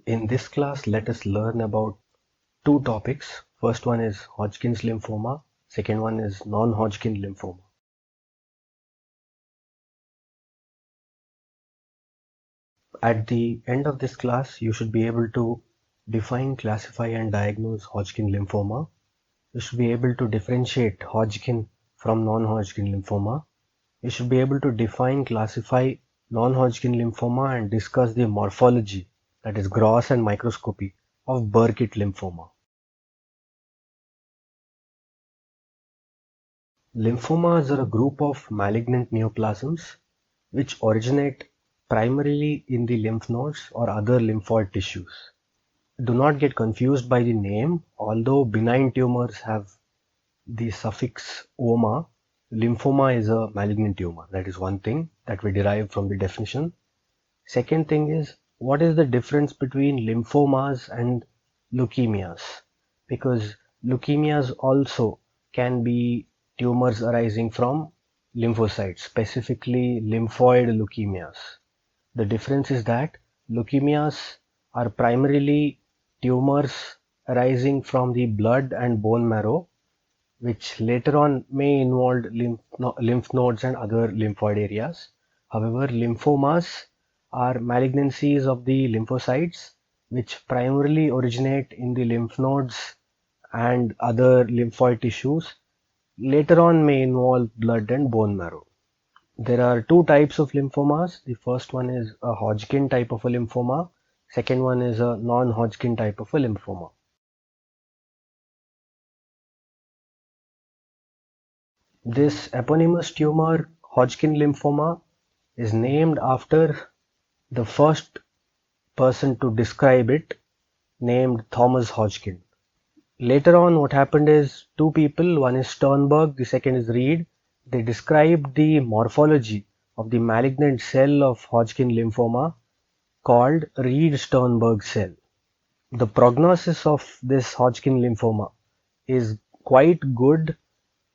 In this class, let us learn about two topics. First one is Hodgkin's lymphoma. Second one is non-Hodgkin lymphoma. At the end of this class, you should be able to define, classify, and diagnose Hodgkin lymphoma. You should be able to differentiate Hodgkin from non-Hodgkin lymphoma. You should be able to define, classify non-Hodgkin lymphoma and discuss the morphology, that is gross and microscopy, of Burkitt lymphoma. Lymphomas are a group of malignant neoplasms which originate primarily in the lymph nodes or other lymphoid tissues. Do not get confused by the name. Although benign tumors have the suffix "oma", lymphoma is a malignant tumor. That is one thing that we derive from the definition. Second thing is, what is the difference between lymphomas and leukemias? Because leukemias also can be tumors arising from lymphocytes, specifically lymphoid leukemias. The difference is that leukemias are primarily tumors arising from the blood and bone marrow, which later on may involve lymph nodes and other lymphoid areas. However, lymphomas are malignancies of the lymphocytes which primarily originate in the lymph nodes and other lymphoid tissues, later on may involve blood and bone marrow. There are two types of lymphomas. The first one is a Hodgkin type of a lymphoma. Second one is a non-Hodgkin type of a lymphoma. This eponymous tumor, Hodgkin lymphoma, is named after the first person to describe it, named Thomas Hodgkin. Later on, what happened is two people, one is Sternberg, the second is Reed. They described the morphology of the malignant cell of Hodgkin lymphoma called Reed-Sternberg cell. The prognosis of this Hodgkin lymphoma is quite good.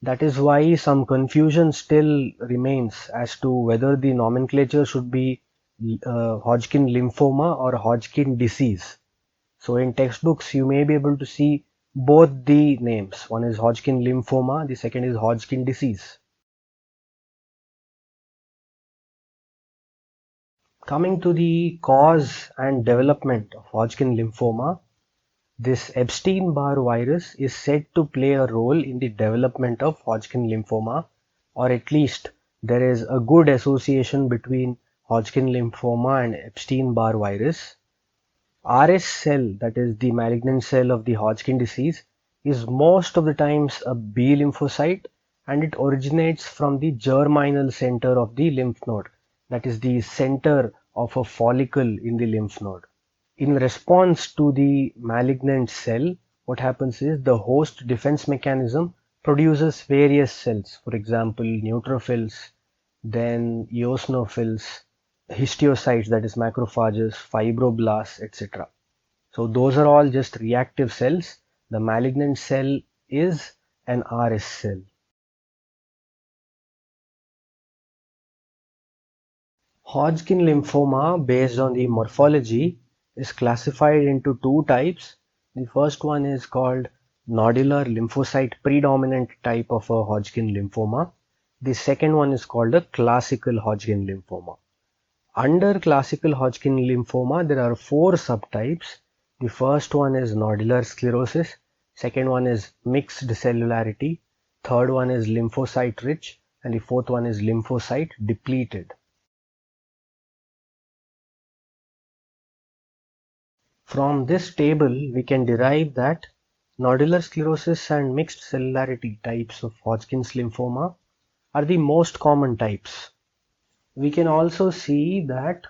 That is why some confusion still remains as to whether the nomenclature should be Hodgkin lymphoma or Hodgkin disease. So in textbooks, you may be able to see both the names. One is Hodgkin lymphoma, the second is Hodgkin disease. Coming to the cause and development of Hodgkin lymphoma, this Epstein-Barr virus is said to play a role in the development of Hodgkin lymphoma, or at least there is a good association between Hodgkin lymphoma and Epstein-Barr virus. RS cell, that is the malignant cell of the Hodgkin disease, is most of the times a B lymphocyte, and it originates from the germinal center of the lymph node, that is the center of a follicle in the lymph node. In response to the malignant cell, what happens is the host defense mechanism produces various cells, for example neutrophils, then eosinophils, histiocytes, that is macrophages, fibroblasts, etc. So those are all just reactive cells. The malignant cell is an RS cell. Hodgkin lymphoma, based on the morphology, is classified into two types. The first one is called nodular lymphocyte predominant type of a Hodgkin lymphoma. The second one is called a classical Hodgkin lymphoma. Under classical Hodgkin lymphoma, there are four subtypes. The first one is nodular sclerosis, second one is mixed cellularity, third one is lymphocyte rich, and the fourth one is lymphocyte depleted. From this table, we can derive that nodular sclerosis and mixed cellularity types of Hodgkin's lymphoma are the most common types. We can also see that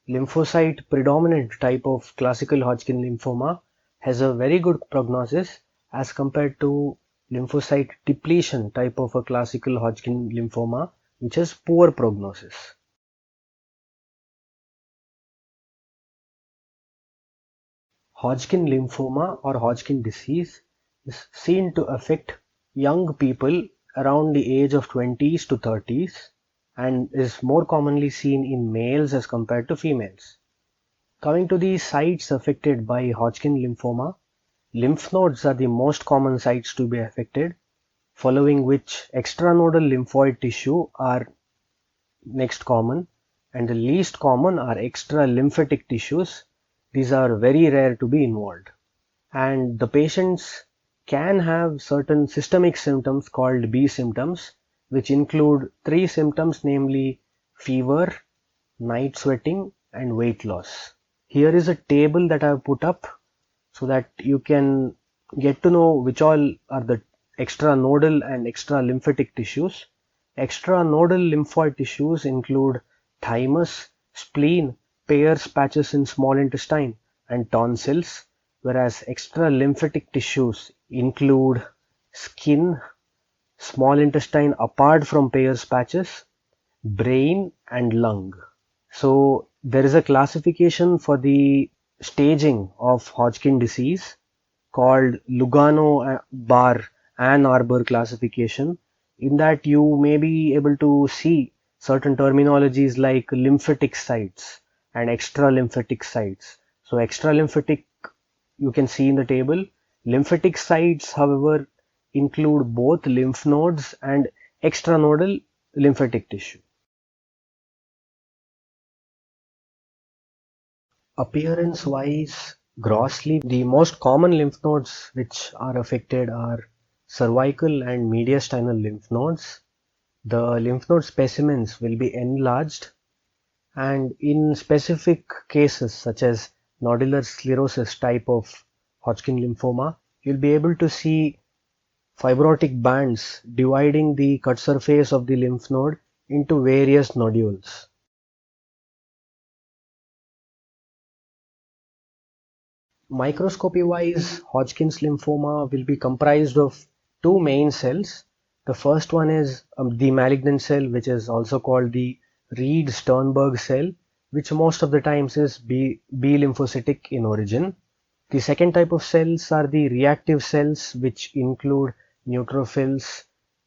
lymphocyte predominant type of classical Hodgkin lymphoma has a very good prognosis as compared to lymphocyte depletion type of a classical Hodgkin lymphoma, which has poor prognosis. Hodgkin lymphoma or Hodgkin disease is seen to affect young people around the age of 20s to 30s and is more commonly seen in males as compared to females. Coming to the sites affected by Hodgkin lymphoma, lymph nodes are the most common sites to be affected, following which extranodal lymphoid tissue are next common, and the least common are extra lymphatic tissues. These are very rare to be involved, and the patients can have certain systemic symptoms called B symptoms, which include three symptoms, namely fever, night sweating, and weight loss. Here is a table that I have put up so that you can get to know which all are the extranodal and extra lymphatic tissues. Extranodal lymphoid tissues include thymus, spleen, Peyer's patches in small intestine, and tonsils, whereas extra lymphatic tissues include skin, small intestine apart from Peyer's patches, brain, and lung. So there is a classification for the staging of Hodgkin disease called Lugano-Ann Arbor classification, in that you may be able to see certain terminologies like lymphatic sites and extra lymphatic sites. So extra lymphatic you can see in the table. Lymphatic sites, however, include both lymph nodes and extranodal lymphatic tissue. Appearance wise, grossly, the most common lymph nodes which are affected are cervical and mediastinal lymph nodes. The lymph node specimens will be enlarged, and in specific cases such as nodular sclerosis type of Hodgkin lymphoma, you'll be able to see fibrotic bands dividing the cut surface of the lymph node into various nodules. Microscopy wise, Hodgkin's lymphoma will be comprised of two main cells. The first one is the malignant cell, which is also called the Reed-Sternberg cell, which most of the times is B lymphocytic in origin. The second type of cells are the reactive cells, which include neutrophils,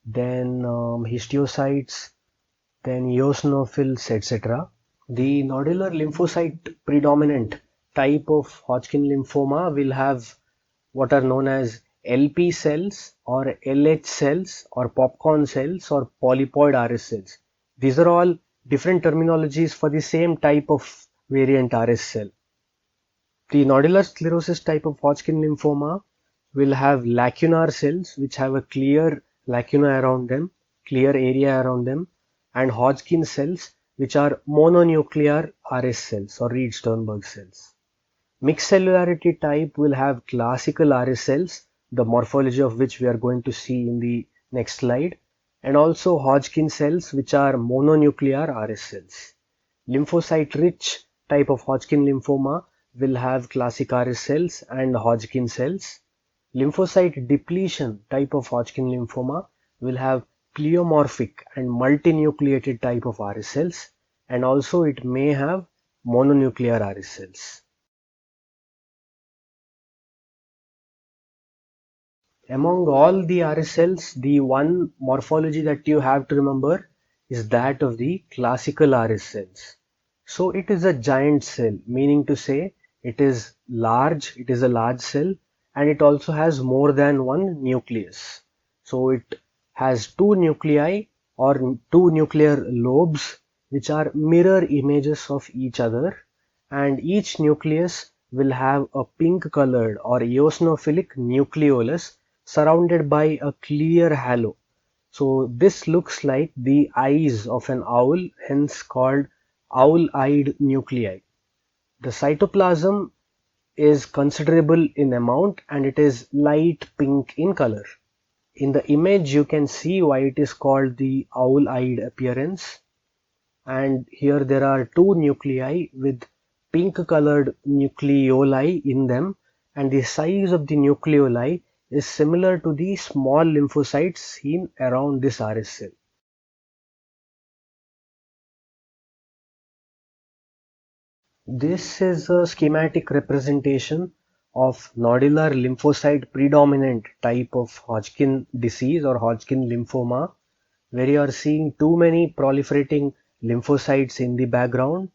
then histiocytes, then eosinophils, etc. The nodular lymphocyte predominant type of Hodgkin lymphoma will have what are known as LP cells or LH cells or popcorn cells or polypoid RS cells. These are all different terminologies for the same type of variant RS cell. The nodular sclerosis type of Hodgkin lymphoma will have lacunar cells which have a clear lacuna around them, clear area around them, and Hodgkin cells which are mononuclear RS cells or Reed-Sternberg cells. Mixed cellularity type will have classical RS cells, the morphology of which we are going to see in the next slide, and also Hodgkin cells which are mononuclear RS cells. Lymphocyte-rich type of Hodgkin lymphoma will have classic RS cells and Hodgkin cells. Lymphocyte depletion type of Hodgkin lymphoma will have pleomorphic and multinucleated type of RS cells, and also it may have mononuclear RS cells. Among all the RS cells, the one morphology that you have to remember is that of the classical RS cells. So it is a giant cell, meaning to say it is large, it is a large cell, and it also has more than one nucleus. So it has two nuclei or two nuclear lobes which are mirror images of each other, and each nucleus will have a pink colored or eosinophilic nucleolus surrounded by a clear halo. So this looks like the eyes of an owl, hence called owl-eyed nuclei. The cytoplasm is considerable in amount and it is light pink in color. In the image you can see why it is called the owl-eyed appearance. And here there are two nuclei with pink colored nucleoli in them, and the size of the nucleoli is similar to the small lymphocytes seen around this RS cell. This is a schematic representation of nodular lymphocyte predominant type of Hodgkin disease or Hodgkin lymphoma, where you are seeing too many proliferating lymphocytes in the background.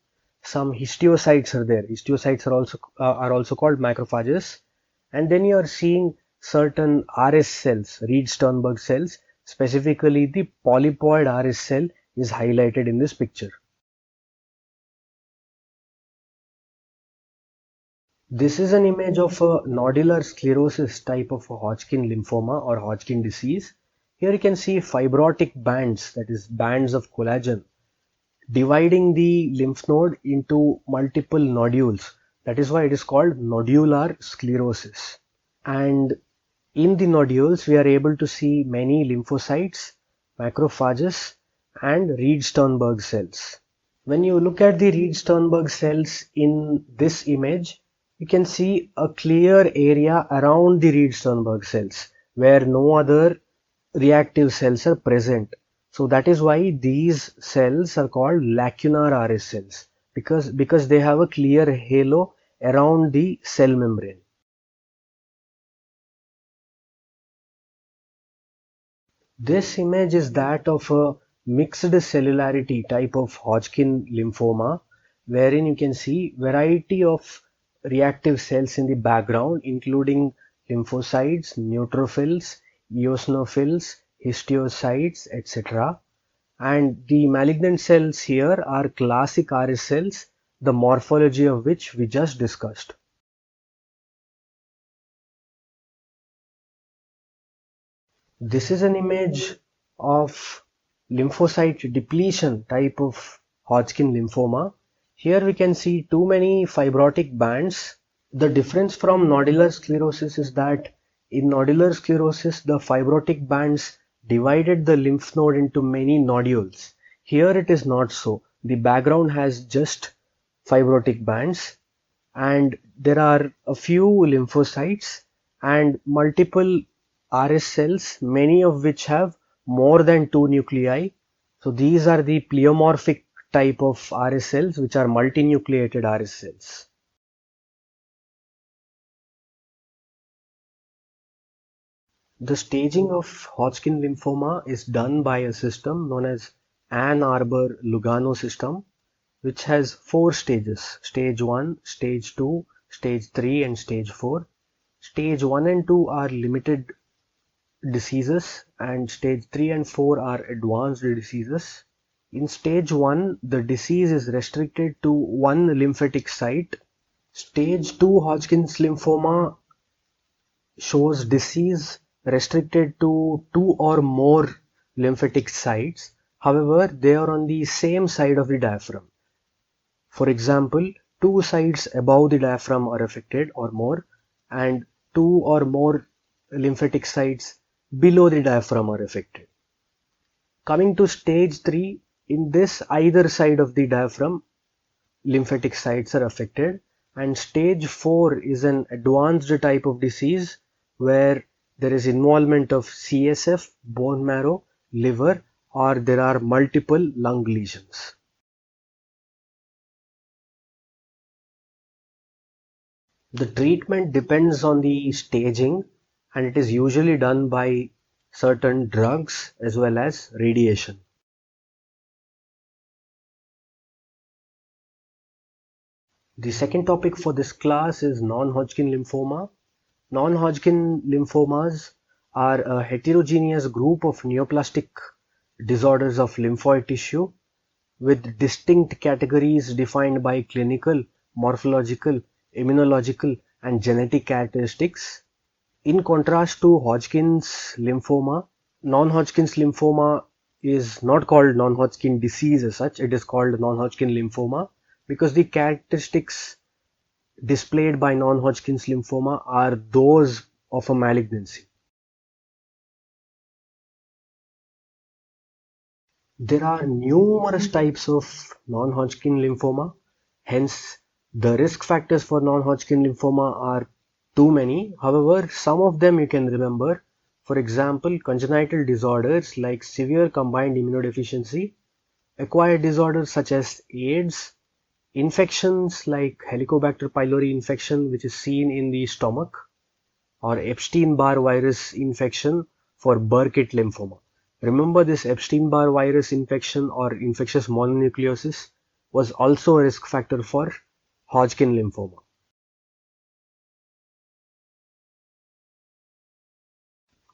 some histiocytes are there. Histiocytes are also called macrophages. And then you are seeing certain RS cells, Reed-Sternberg cells, specifically the polypoid RS cell is highlighted in this picture. This is an image of a nodular sclerosis type of a Hodgkin lymphoma or Hodgkin disease. Here you can see fibrotic bands, that is bands of collagen, dividing the lymph node into multiple nodules. That is why it is called nodular sclerosis. And in the nodules, we are able to see many lymphocytes, macrophages, and Reed-Sternberg cells. When you look at the Reed-Sternberg cells in this image, you can see a clear area around the Reed-Sternberg cells where no other reactive cells are present. So that is why these cells are called lacunar RS cells, because they have a clear halo around the cell membrane. This image is that of a mixed cellularity type of Hodgkin lymphoma, wherein you can see variety of reactive cells in the background, including lymphocytes, neutrophils, eosinophils, histiocytes, etc. And the malignant cells here are classic RS cells, the morphology of which we just discussed. This is an image of lymphocyte depletion type of Hodgkin lymphoma. Here we can see too many fibrotic bands. The difference from nodular sclerosis is that in nodular sclerosis, the fibrotic bands divided the lymph node into many nodules. Here it is not so. The background has just fibrotic bands, and there are a few lymphocytes and multiple RS cells, many of which have more than two nuclei. So these are the pleomorphic type of RS cells, which are multinucleated RS cells. The staging of Hodgkin lymphoma is done by a system known as Ann Arbor Lugano system, which has four stages: stage 1, stage 2, stage 3, and stage 4. Stage 1 and 2 are limited diseases, and stage 3 and 4 are advanced diseases. In stage 1, the disease is restricted to one lymphatic site. Stage 2 Hodgkin's lymphoma shows disease restricted to two or more lymphatic sites. However, they are on the same side of the diaphragm. For example, two sites above the diaphragm are affected or more, and two or more lymphatic sites below the diaphragm are affected. Coming to stage 3, in this either side of the diaphragm lymphatic sites are affected, and stage 4 is an advanced type of disease where there is involvement of CSF, bone marrow, liver, or there are multiple lung lesions. The treatment depends on the staging, and it is usually done by certain drugs as well as radiation. The second topic for this class is non-Hodgkin lymphoma. Non-Hodgkin lymphomas are a heterogeneous group of neoplastic disorders of lymphoid tissue with distinct categories defined by clinical, morphological, immunological, and genetic characteristics. In contrast to Hodgkin's lymphoma, non-Hodgkin's lymphoma is not called non-Hodgkin disease as such, it is called non-Hodgkin lymphoma because the characteristics displayed by non-Hodgkin's lymphoma are those of a malignancy. There are numerous types of non-Hodgkin lymphoma, hence the risk factors for non-Hodgkin lymphoma are too many. However, some of them you can remember. For example, congenital disorders like severe combined immunodeficiency, acquired disorders such as AIDS, infections like Helicobacter pylori infection, which is seen in the stomach, or Epstein-Barr virus infection for Burkitt lymphoma. Remember this Epstein-Barr virus infection or infectious mononucleosis was also a risk factor for Hodgkin lymphoma.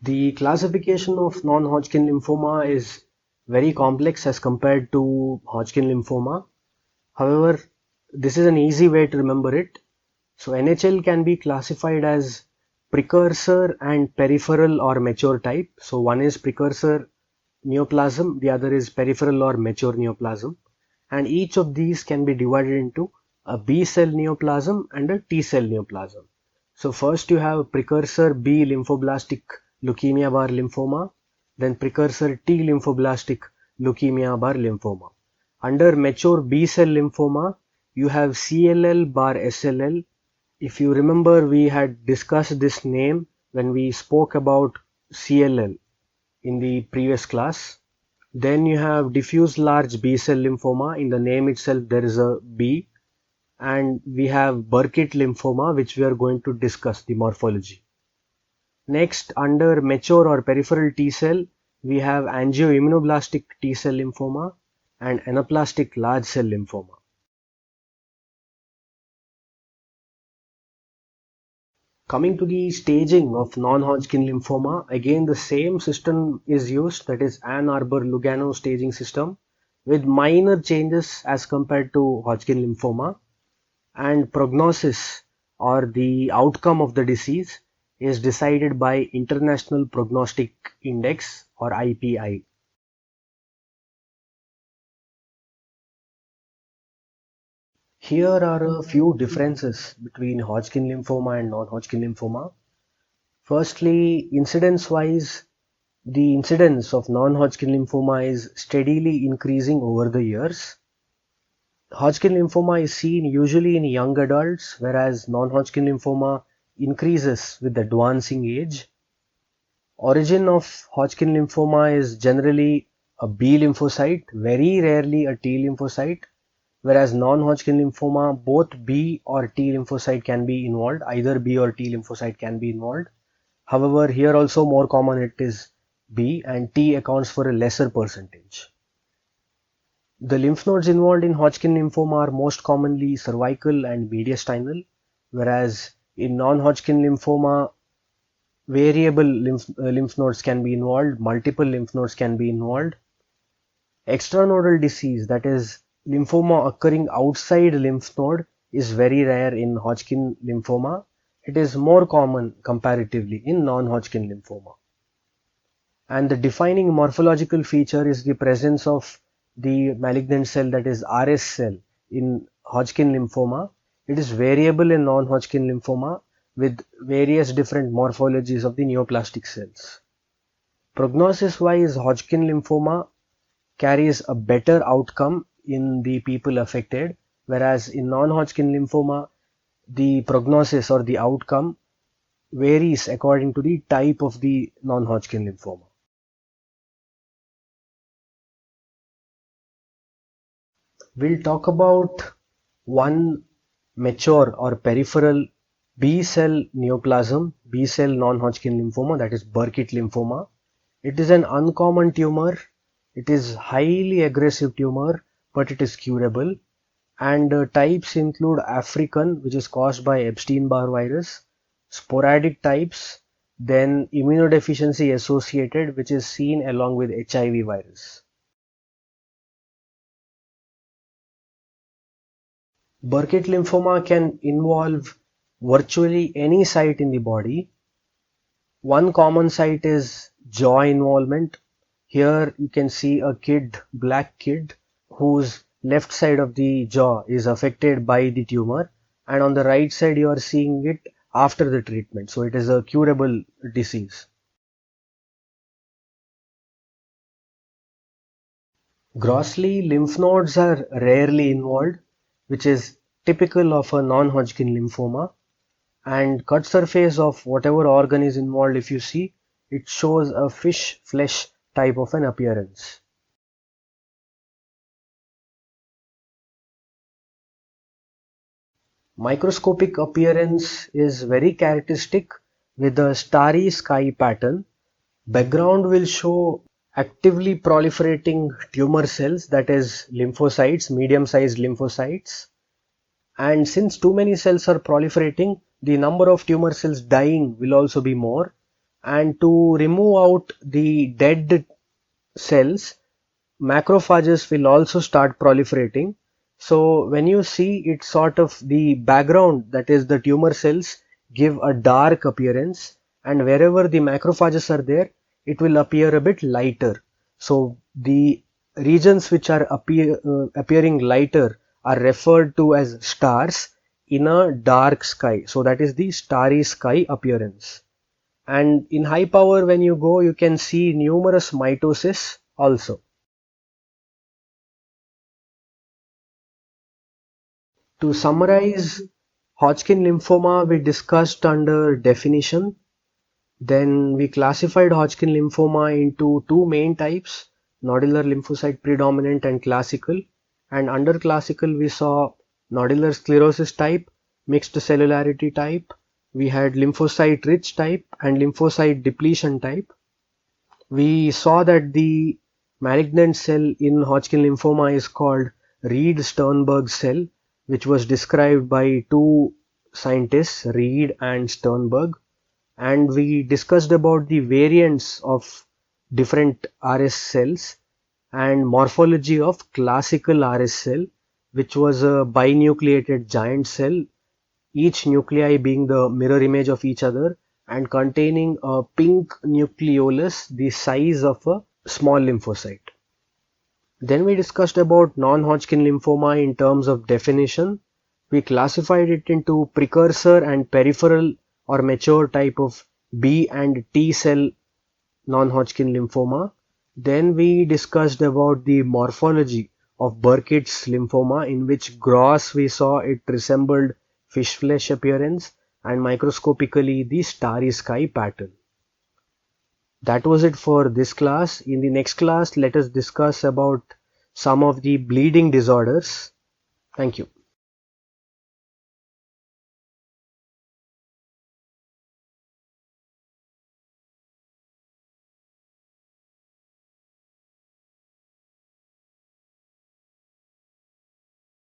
The classification of non-Hodgkin lymphoma is very complex as compared to Hodgkin lymphoma. However, this is an easy way to remember it. So NHL can be classified as precursor and peripheral or mature type. So one is precursor neoplasm, the other is peripheral or mature neoplasm. And each of these can be divided into a B cell neoplasm and a T cell neoplasm. So first you have precursor B lymphoblastic leukemia bar lymphoma, then precursor T lymphoblastic leukemia bar lymphoma. Under mature B cell lymphoma, you have CLL bar SLL. If you remember, we had discussed this name when we spoke about CLL in the previous class. Then you have diffuse large B cell lymphoma. In the name itself, there is a B. And we have Burkitt lymphoma, which we are going to discuss the morphology. Next, under mature or peripheral T cell, we have angioimmunoblastic T cell lymphoma and anaplastic large cell lymphoma. Coming to the staging of non-Hodgkin lymphoma, again the same system is used, that is Ann Arbor Lugano staging system, with minor changes as compared to Hodgkin lymphoma, and prognosis or the outcome of the disease is decided by International Prognostic Index or IPI. Here are a few differences between Hodgkin lymphoma and non-Hodgkin lymphoma. Firstly, incidence-wise, the incidence of non-Hodgkin lymphoma is steadily increasing over the years. Hodgkin lymphoma is seen usually in young adults, whereas non-Hodgkin lymphoma increases with advancing age. Origin of Hodgkin lymphoma is generally a B lymphocyte, very rarely a T lymphocyte, whereas non-Hodgkin lymphoma, both B or T lymphocyte can be involved, either B or T lymphocyte can be involved. However, here also more common it is B, and T accounts for a lesser percentage. The lymph nodes involved in Hodgkin lymphoma are most commonly cervical and mediastinal, whereas in non-Hodgkin lymphoma, variable lymph nodes can be involved, multiple lymph nodes can be involved. Extranodal disease, that is lymphoma occurring outside lymph node, is very rare in Hodgkin lymphoma. It is more common comparatively in non-Hodgkin lymphoma. And the defining morphological feature is the presence of the malignant cell, that is RS cell, in Hodgkin lymphoma. It is variable in non-Hodgkin lymphoma with various different morphologies of the neoplastic cells. Prognosis-wise, Hodgkin lymphoma carries a better outcome in the people affected, whereas in non-Hodgkin lymphoma, the prognosis or the outcome varies according to the type of the non-Hodgkin lymphoma. We'll talk about one mature or peripheral B cell neoplasm, B cell non-Hodgkin lymphoma, that is Burkitt lymphoma. It is an uncommon tumor. It is highly aggressive tumor, but it is curable. And types include African, which is caused by Epstein-Barr virus, sporadic types, then immunodeficiency associated, which is seen along with HIV virus. Burkitt lymphoma can involve virtually any site in the body. One common site is jaw involvement. Here you can see a black kid, whose left side of the jaw is affected by the tumor, and on the right side you are seeing it after the treatment. So it is a curable disease. Grossly, lymph nodes are rarely involved, which is typical of a non-Hodgkin lymphoma. And cut surface of whatever organ is involved, if you see, it shows a fish flesh type of an appearance. Microscopic appearance is very characteristic with a starry sky pattern. Background will show actively proliferating tumor cells, that is lymphocytes, medium-sized lymphocytes. And since too many cells are proliferating, the number of tumor cells dying will also be more. And to remove out the dead cells, macrophages will also start proliferating. So when you see it, sort of the background, that is the tumor cells, give a dark appearance, and wherever the macrophages are there, it will appear a bit lighter. So the regions which are appearing lighter are referred to as stars in a dark sky. So that is the starry sky appearance. And in high power, when you go, you can see numerous mitosis also. To summarize, Hodgkin lymphoma we discussed under definition. Then we classified Hodgkin lymphoma into two main types, nodular lymphocyte predominant and classical. And under classical we saw nodular sclerosis type, mixed cellularity type, we had lymphocyte rich type and lymphocyte depletion type. We saw that the malignant cell in Hodgkin lymphoma is called Reed-Sternberg cell, which was described by two scientists, Reed and Sternberg. And we discussed about the variants of different RS cells and morphology of classical RS cell, which was a binucleated giant cell, each nuclei being the mirror image of each other and containing a pink nucleolus the size of a small lymphocyte. Then we discussed about non-Hodgkin lymphoma in terms of definition. We classified it into precursor and peripheral or mature type of B and T cell non-Hodgkin lymphoma. Then we discussed about the morphology of Burkitt's lymphoma, in which gross we saw it resembled fish flesh appearance and microscopically the starry sky pattern. That was it for this class. In the next class, let us discuss about some of the bleeding disorders. Thank you.